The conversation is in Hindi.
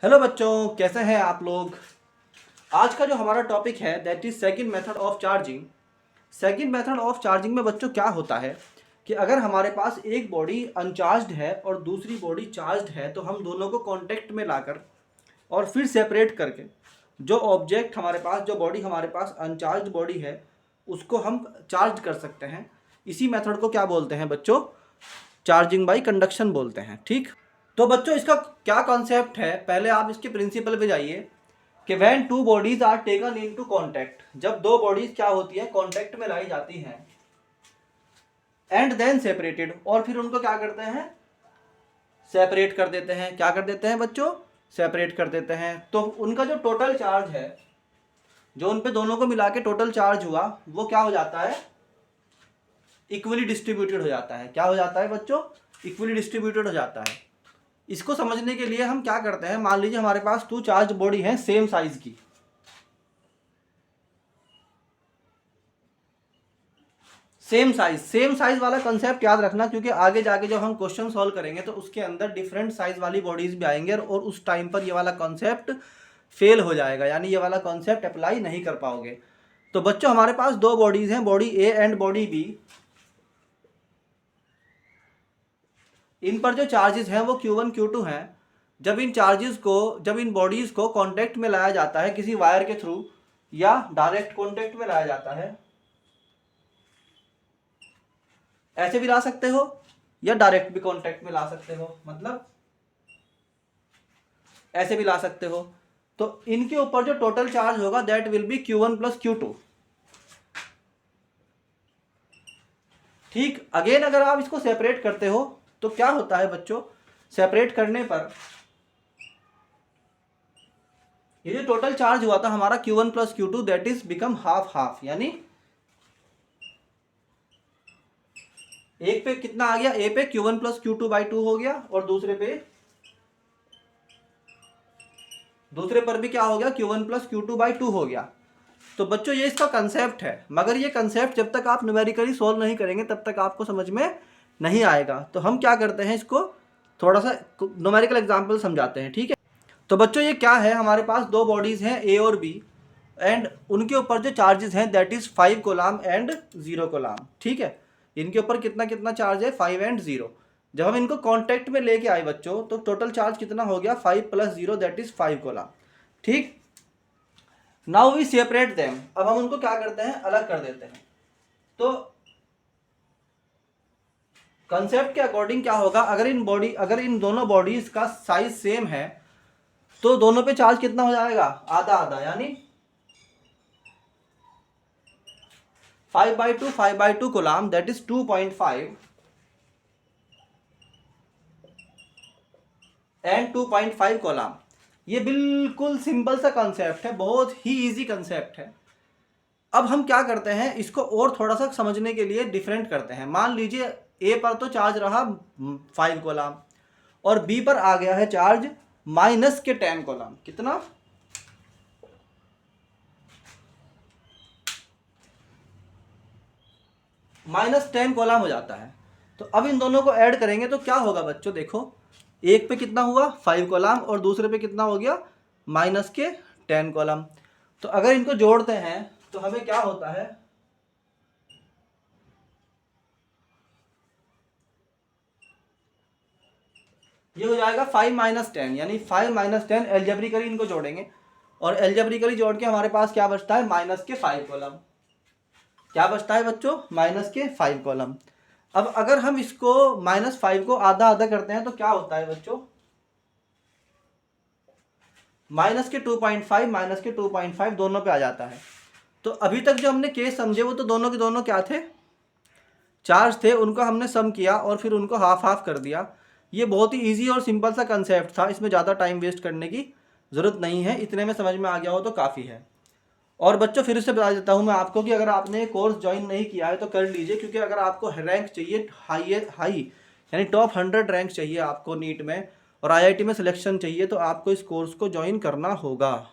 हेलो बच्चों, कैसे हैं आप लोग। आज का जो हमारा टॉपिक है that is second method of charging. Second method of charging में बच्चों क्या होता है कि अगर हमारे पास एक बॉडी अनचार्ज्ड है और दूसरी बॉडी चार्ज्ड है तो हम दोनों को कांटेक्ट में लाकर और फिर सेपरेट करके जो ऑब्जेक्ट हमारे पास, जो बॉडी हमारे पास अनचार्ज्ड बॉडी है, उसको हम चार्ज कर सकते हैं। इसी मेथड को क्या बोलते हैं बच्चों? चार्जिंग बाय कंडक्शन बोलते हैं। ठीक, तो बच्चों इसका क्या कॉन्सेप्ट है, पहले आप इसके प्रिंसिपल पे जाइए कि when two bodies are taken into contact, जब दो बॉडीज क्या होती है, कांटेक्ट में लाई जाती हैं, एंड देन सेपरेटेड, और फिर उनको क्या करते हैं, सेपरेट कर देते हैं। क्या कर देते हैं बच्चों? सेपरेट कर देते हैं। तो उनका जो टोटल चार्ज है, जो उन पे दोनों को मिला के टोटल चार्ज हुआ, वो क्या हो जाता है, इक्वली डिस्ट्रीब्यूटेड हो जाता है। क्या हो जाता है बच्चों? इक्वली डिस्ट्रीब्यूटेड हो जाता है। इसको समझने के लिए हम क्या करते हैं, मान लीजिए हमारे पास टू चार्ज बॉडी है सेम साइज की, सेम साइज वाला कंसेप्ट याद रखना, क्योंकि आगे जाके जब हम क्वेश्चन सॉल्व करेंगे तो उसके अंदर डिफरेंट साइज वाली बॉडीज भी आएंगे और उस टाइम पर ये वाला कॉन्सेप्ट फेल हो जाएगा, यानी ये वाला कॉन्सेप्ट अप्लाई नहीं कर पाओगे। तो बच्चों हमारे पास दो बॉडीज हैं, body A and body B. इन पर जो चार्जेस हैं वो Q1 Q2 हैं। जब इन बॉडीज को कांटेक्ट में लाया जाता है किसी वायर के थ्रू या डायरेक्ट कांटेक्ट में लाया जाता है, ऐसे भी ला सकते हो या डायरेक्ट भी कांटेक्ट में ला सकते हो, मतलब ऐसे भी ला सकते हो। तो इनके ऊपर जो टोटल चार्ज होगा that will be Q1 plus Q2। ठीक, अगेन अगर आप इसको सेपरेट करते हो तो क्या होता है बच्चों, सेपरेट करने पर ये जो टोटल चार्ज हुआ था हमारा Q1 plus Q2 that is become half half, यानी एक पे कितना आ गया, ए पे Q1 प्लस Q2 बाई 2 हो गया और दूसरे पर भी क्या हो गया, Q1 प्लस Q2 बाई 2 हो गया। तो बच्चों ये इसका कंसेप्ट है, मगर ये कंसेप्ट जब तक आप न्यूमेरिकली सोल्व नहीं करेंगे तब तक आपको समझ में नहीं आएगा। तो हम क्या करते हैं, इसको थोड़ा सा न्यूमेरिकल एग्जांपल समझाते हैं। ठीक है, तो बच्चों ये क्या है, हमारे पास दो बॉडीज हैं ए और बी एंड उनके ऊपर जो चार्जेस हैं that is 5 column and 0 column. ठीक है, इनके ऊपर कितना कितना चार्ज है, 5 एंड 0। जब हम इनको कांटेक्ट में लेके आए बच्चों तो टोटल चार्ज कितना हो गया, 5 प्लस 0 दैट इज 5 कोलाम। ठीक, नाउ वी सेपरेट देम, अब हम उनको क्या करते हैं, अलग कर देते हैं। तो कंसेप्ट के अकॉर्डिंग क्या होगा, अगर इन दोनों बॉडीज का साइज सेम है तो दोनों पे चार्ज कितना हो जाएगा, आधा आधा, यानी 5/2 column that is 2.5 and 2.5 column. ये बिल्कुल सिंपल सा कंसेप्ट है, बहुत ही इजी कंसेप्ट है। अब हम क्या करते हैं, इसको और थोड़ा सा समझने के लिए डिफरेंट करते हैं। मान लीजिए ए पर तो चार्ज रहा 5 कोलाम और बी पर आ गया है चार्ज माइनस के 10 कोलाम। कितना? -10 कोलाम हो जाता है। तो अब इन दोनों को ऐड करेंगे तो क्या होगा बच्चों, देखो एक पे कितना हुआ 5 कोलाम और दूसरे पे कितना हो गया, -10 कोलाम। तो अगर इनको जोड़ते हैं तो हमें क्या होता है, ये हो जाएगा 5 - 10, यानी 5 - 10 एल्जेब्रिकली इनको जोड़ेंगे और एल्जेब्रिकली जोड़ के हमारे पास क्या बचता है, -5 कोलम। क्या बचता है बच्चों, -5 कोलम। अब अगर हम इसको -5 को आधा आधा करते हैं तो क्या होता है बच्चों, -2.5 दोनों पे आ जाता है। तो अभी तक जो हमने केस समझे वो तो दोनों के दोनों क्या थे, चार्ज थे, उनको हमने सम किया और फिर उनको हाफ हाफ कर दिया। ये बहुत ही इजी और सिंपल सा कंसेप्ट था, इसमें ज़्यादा टाइम वेस्ट करने की ज़रूरत नहीं है, इतने में समझ में आ गया हो तो काफ़ी है। और बच्चों फिर से बता देता हूँ मैं आपको कि अगर आपने कोर्स ज्वाइन नहीं किया है तो कर लीजिए, क्योंकि अगर आपको रैंक चाहिए हाई यानी टॉप 100 रैंक चाहिए आपको नीट में और IIT में सिलेक्शन चाहिए तो आपको इस कोर्स को ज्वाइन करना होगा।